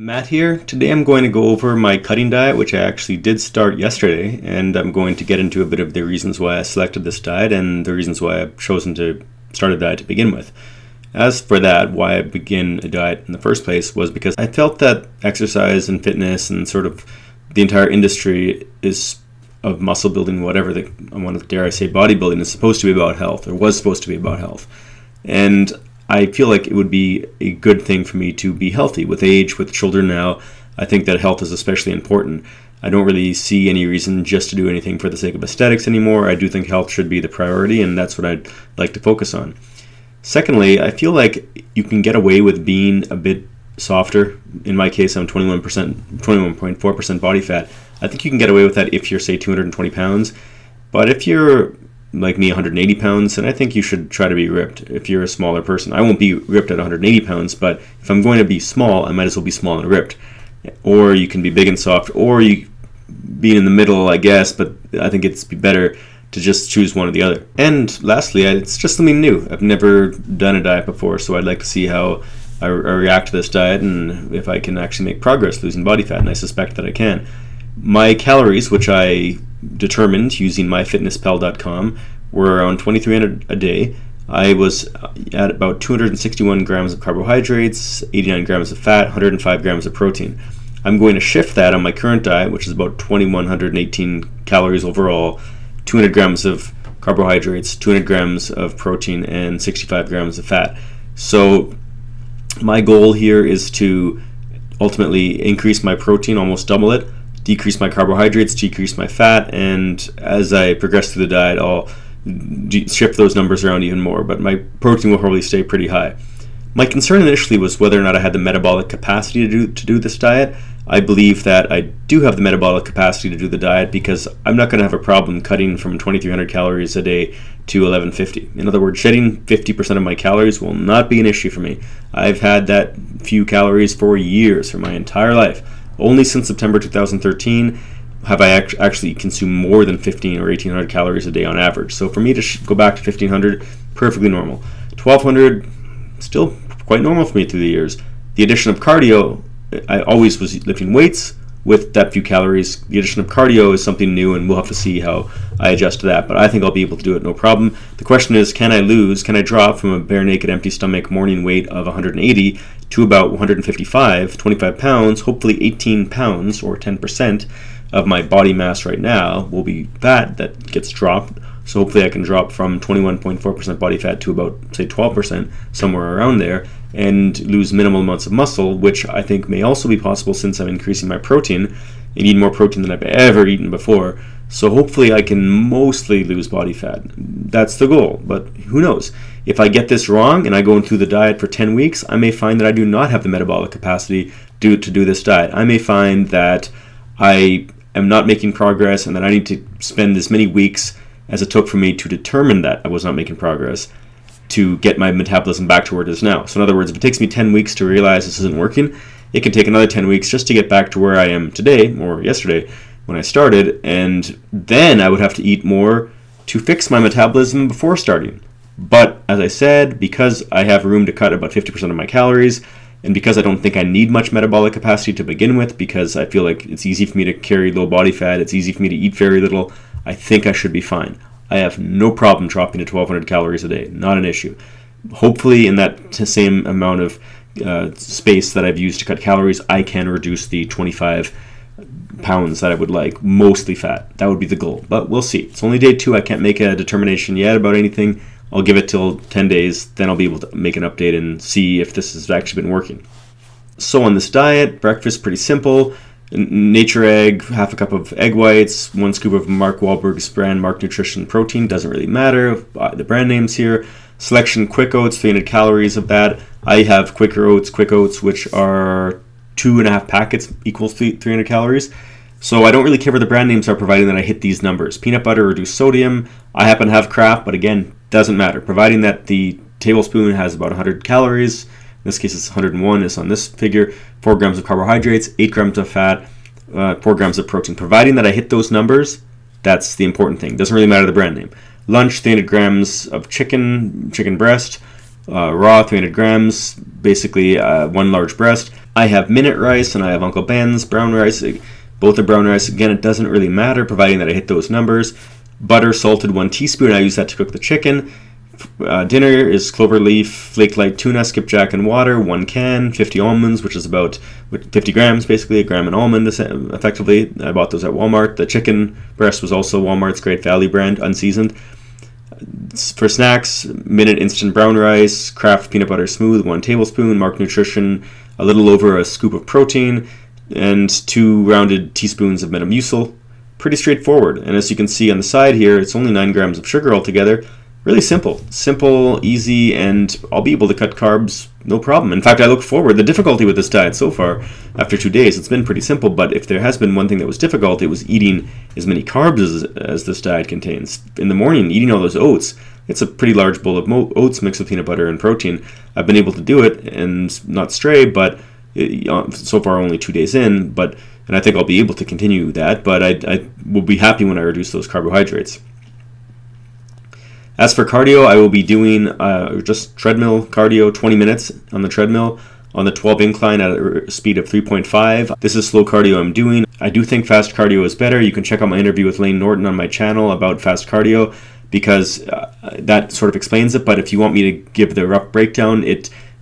Matt here. Today I'm going to go over my cutting diet, which I actually did start yesterday, and I'm going to get into a bit of the reasons why I selected this diet and the reasons why I've chosen to start a diet to begin with. As for that, why I began a diet in the first place was because I felt that exercise and fitness and sort of the entire industry of muscle building, whatever I want to dare I say bodybuilding, is supposed to be about health, or was supposed to be about health. And I feel like it would be a good thing for me to be healthy. With age, with children now, I think that health is especially important. I don't really see any reason just to do anything for the sake of aesthetics anymore. I do think health should be the priority, and that's what I'd like to focus on. Secondly, I feel like you can get away with being a bit softer. In my case, I'm 21.4% body fat. I think you can get away with that if you're, say, 220 pounds. But if you're like me, 180 pounds, and I think you should try to be ripped if you're a smaller person. I won't be ripped at 180 pounds, but if I'm going to be small, I might as well be small and ripped. Or you can be big and soft, or you be in the middle, I guess, but I think it's better to just choose one or the other. And lastly, it's just something new. I've never done a diet before, so I'd like to see how I react to this diet and if I can actually make progress losing body fat, and I suspect that I can. My calories, which I determined using myfitnesspal.com, were around 2,300 a day. I was at about 261 grams of carbohydrates, 89 grams of fat, 105 grams of protein. I'm going to shift that on my current diet, which is about 2,118 calories overall, 200 grams of carbohydrates, 200 grams of protein, and 65 grams of fat. So my goal here is to ultimately increase my protein, almost double it, decrease my carbohydrates, decrease my fat, and as I progress through the diet, I'll shift those numbers around even more, but my protein will probably stay pretty high. My concern initially was whether or not I had the metabolic capacity to do this diet. I believe that I do have the metabolic capacity to do the diet because I'm not going to have a problem cutting from 2,300 calories a day to 1,150. In other words, shedding 50% of my calories will not be an issue for me. I've had that few calories for years, for my entire life. Only since September 2013 have I actually consumed more than 1,500 or 1,800 calories a day on average. So for me to go back to 1,500, perfectly normal. 1,200, still quite normal for me through the years. The addition of cardio, I always was lifting weights with that few calories. The addition of cardio is something new, and we'll have to see how I adjust to that, but I think I'll be able to do it no problem. The question is, can I drop from a bare naked empty stomach morning weight of 180 to about 155, 25 pounds, hopefully 18 pounds or 10% of my body mass right now will be fat that gets dropped. So hopefully I can drop from 21.4% body fat to about, say, 12%, somewhere around there, and lose minimal amounts of muscle, which I think may also be possible since I'm increasing my protein and eat more protein than I've ever eaten before. So hopefully I can mostly lose body fat. That's the goal, but who knows? If I get this wrong and I go into the diet for 10 weeks, I may find that I do not have the metabolic capacity to do this diet. I may find that I am not making progress and that I need to spend as many weeks as it took for me to determine that I was not making progress to get my metabolism back to where it is now. So in other words, if it takes me 10 weeks to realize this isn't working, it can take another 10 weeks just to get back to where I am today, or yesterday when I started, and then I would have to eat more to fix my metabolism before starting. But as I said, because I have room to cut about 50% of my calories, and because I don't think I need much metabolic capacity to begin with, because I feel like it's easy for me to carry low body fat, it's easy for me to eat very little, I think I should be fine. I have no problem dropping to 1,200 calories a day, not an issue. Hopefully in that same amount of space that I've used to cut calories, I can reduce the 25 pounds that I would like, mostly fat. That would be the goal, but we'll see. It's only day 2. I can't make a determination yet about anything. I'll give it till 10 days, then I'll be able to make an update and see if this has actually been working. So on this diet, breakfast pretty simple. Nature egg, half a cup of egg whites, 1 scoop of Mark Wahlberg's brand Mark Nutrition protein, doesn't really matter, the brand names here. Selection Quick Oats, 300 calories of that. I have Quick Oats, which are 2.5 packets equals 300 calories. So I don't really care what the brand names are, providing that I hit these numbers. Peanut butter, reduced sodium. I happen to have Kraft, but again, doesn't matter. Providing that the tablespoon has about 100 calories. In this case, it's 101 is on this figure. 4 grams of carbohydrates, 8 grams of fat, 4 grams of protein. Providing that I hit those numbers, that's the important thing. Doesn't really matter the brand name. Lunch, 300 grams of chicken breast, raw, 300 grams, basically 1 large breast. I have minute rice and I have Uncle Ben's brown rice. Both are brown rice. Again, it doesn't really matter providing that I hit those numbers. Butter, salted 1 teaspoon. I use that to cook the chicken. Dinner is clover leaf, flake light tuna, skipjack, and water. 1 can, 50 almonds, which is about 50 grams, basically, a gram an almond, effectively. I bought those at Walmart. The chicken breast was also Walmart's Great Value brand, unseasoned. For snacks, Minute instant brown rice, Kraft peanut butter smooth, 1 tablespoon, Mark Nutrition, a little over a scoop of protein, and 2 rounded teaspoons of Metamucil. Pretty straightforward. And as you can see on the side here, it's only 9 grams of sugar altogether. Really simple, easy, and I'll be able to cut carbs no problem. In fact, I look forward. The difficulty with this diet so far, after 2 days, it's been pretty simple, but if there has been one thing that was difficult, it was eating as many carbs as this diet contains. In the morning, eating all those oats, it's a pretty large bowl of oats mixed with peanut butter and protein. I've been able to do it and not stray, but so far only 2 days in, and I think I'll be able to continue that, but I will be happy when I reduce those carbohydrates. As for cardio, I will be doing just treadmill cardio, 20 minutes on the treadmill on the 12 incline at a speed of 3.5. This is slow cardio I'm doing. I do think fast cardio is better. You can check out my interview with Lane Norton on my channel about fast cardio because that sort of explains it. But if you want me to give the rough breakdown,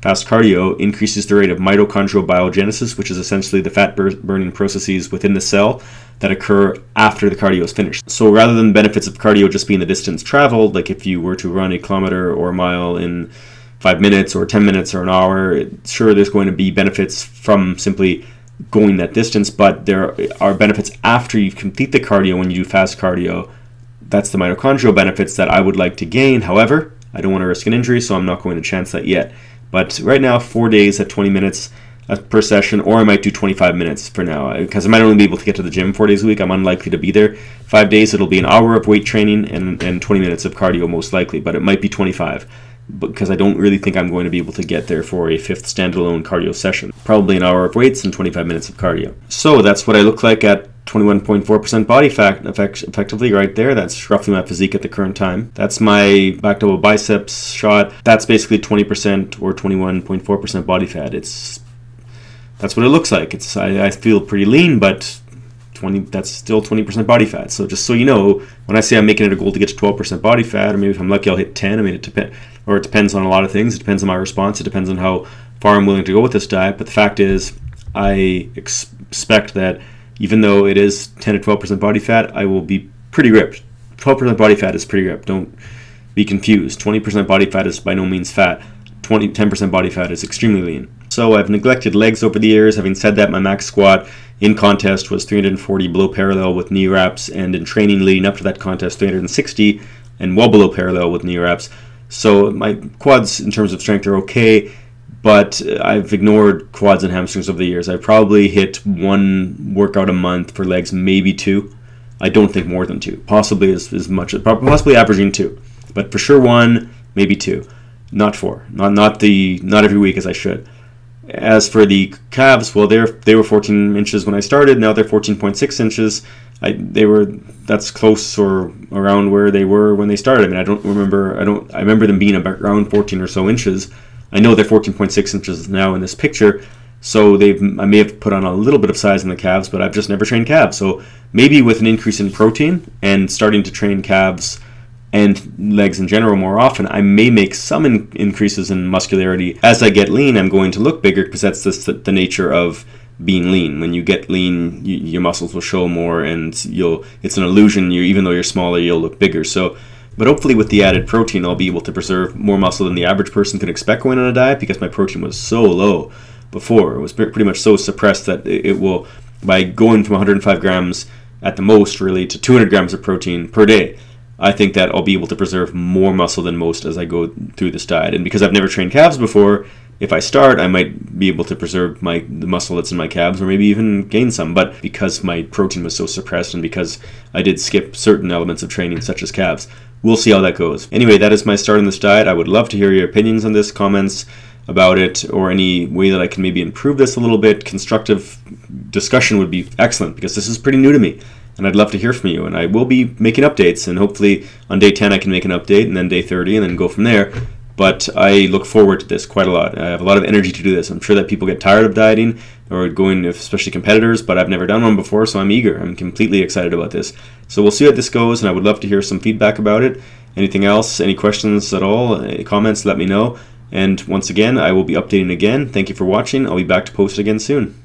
fast cardio increases the rate of mitochondrial biogenesis, which is essentially the fat burning processes within the cell that occur after the cardio is finished. So rather than the benefits of cardio just being the distance traveled, like if you were to run a kilometer or a mile in 5 minutes or 10 minutes or an hour, sure, there's going to be benefits from simply going that distance, but there are benefits after you complete the cardio when you do fast cardio. That's the mitochondrial benefits that I would like to gain. However, I don't want to risk an injury, so I'm not going to chance that yet. But right now, 4 days at 20 minutes per session, or I might do 25 minutes for now, because I might only be able to get to the gym 4 days a week. I'm unlikely to be there 5 days. It'll be an hour of weight training and 20 minutes of cardio most likely, but it might be 25, because I don't really think I'm going to be able to get there for a 5th standalone cardio session. Probably an hour of weights and 25 minutes of cardio. So that's what I look like at 21.4% body fat, effectively right there. That's roughly my physique at the current time. That's my back double biceps shot. That's basically 20% or 21.4% body fat. That's what it looks like. I feel pretty lean, but that's still 20% body fat. So just so you know, when I say I'm making it a goal to get to 12% body fat, or maybe if I'm lucky I'll hit 10, I mean, it depends on a lot of things. It depends on my response. It depends on how far I'm willing to go with this diet. But the fact is, I expect that even though it is 10 to 12% body fat, I will be pretty ripped. 12% body fat is pretty ripped. Don't be confused. 20% body fat is by no means fat. 10% body fat is extremely lean. So I've neglected legs over the years. Having said that, my max squat in contest was 340 below parallel with knee wraps, and in training leading up to that contest, 360 and well below parallel with knee wraps. So my quads in terms of strength are okay, but I've ignored quads and hamstrings over the years. I probably hit 1 workout a month for legs, maybe 2. I don't think more than 2. Possibly as much, possibly averaging 2, but for sure 1, maybe 2, not 4. Not every week as I should. As for the calves, well, they were 14 inches when I started. Now they're 14.6 inches. That's close or around where they were when they started. I mean, I remember them being about around 14 or so inches. I know they're 14.6 inches now in this picture, so I may have put on a little bit of size in the calves, but I've just never trained calves. So maybe with an increase in protein and starting to train calves and legs in general more often, I may make some increases in muscularity. As I get lean, I'm going to look bigger, because that's the nature of being lean. When you get lean, your muscles will show more, and it's an illusion. Even though you're smaller, you'll look bigger. But hopefully with the added protein, I'll be able to preserve more muscle than the average person could expect going on a diet, because my protein was so low before. It was pretty much so suppressed that it will, by going from 105 grams at the most really to 200 grams of protein per day, I think that I'll be able to preserve more muscle than most as I go through this diet. And because I've never trained calves before, if I start, I might be able to preserve the muscle that's in my calves, or maybe even gain some. But because my protein was so suppressed, and because I did skip certain elements of training, such as calves, we'll see how that goes. Anyway, that is my start on this diet. I would love to hear your opinions on this, comments about it, or any way that I can maybe improve this a little bit. Constructive discussion would be excellent, because this is pretty new to me. And I'd love to hear from you, and I will be making updates, and hopefully on day 10 I can make an update, and then day 30, and then go from there. but I look forward to this quite a lot. I have a lot of energy to do this. I'm sure that people get tired of dieting or going, especially competitors, but I've never done one before, so I'm eager. I'm completely excited about this. So we'll see how this goes, and I would love to hear some feedback about it. Anything else, any questions at all, comments, let me know. And once again, I will be updating again. Thank you for watching. I'll be back to post it again soon.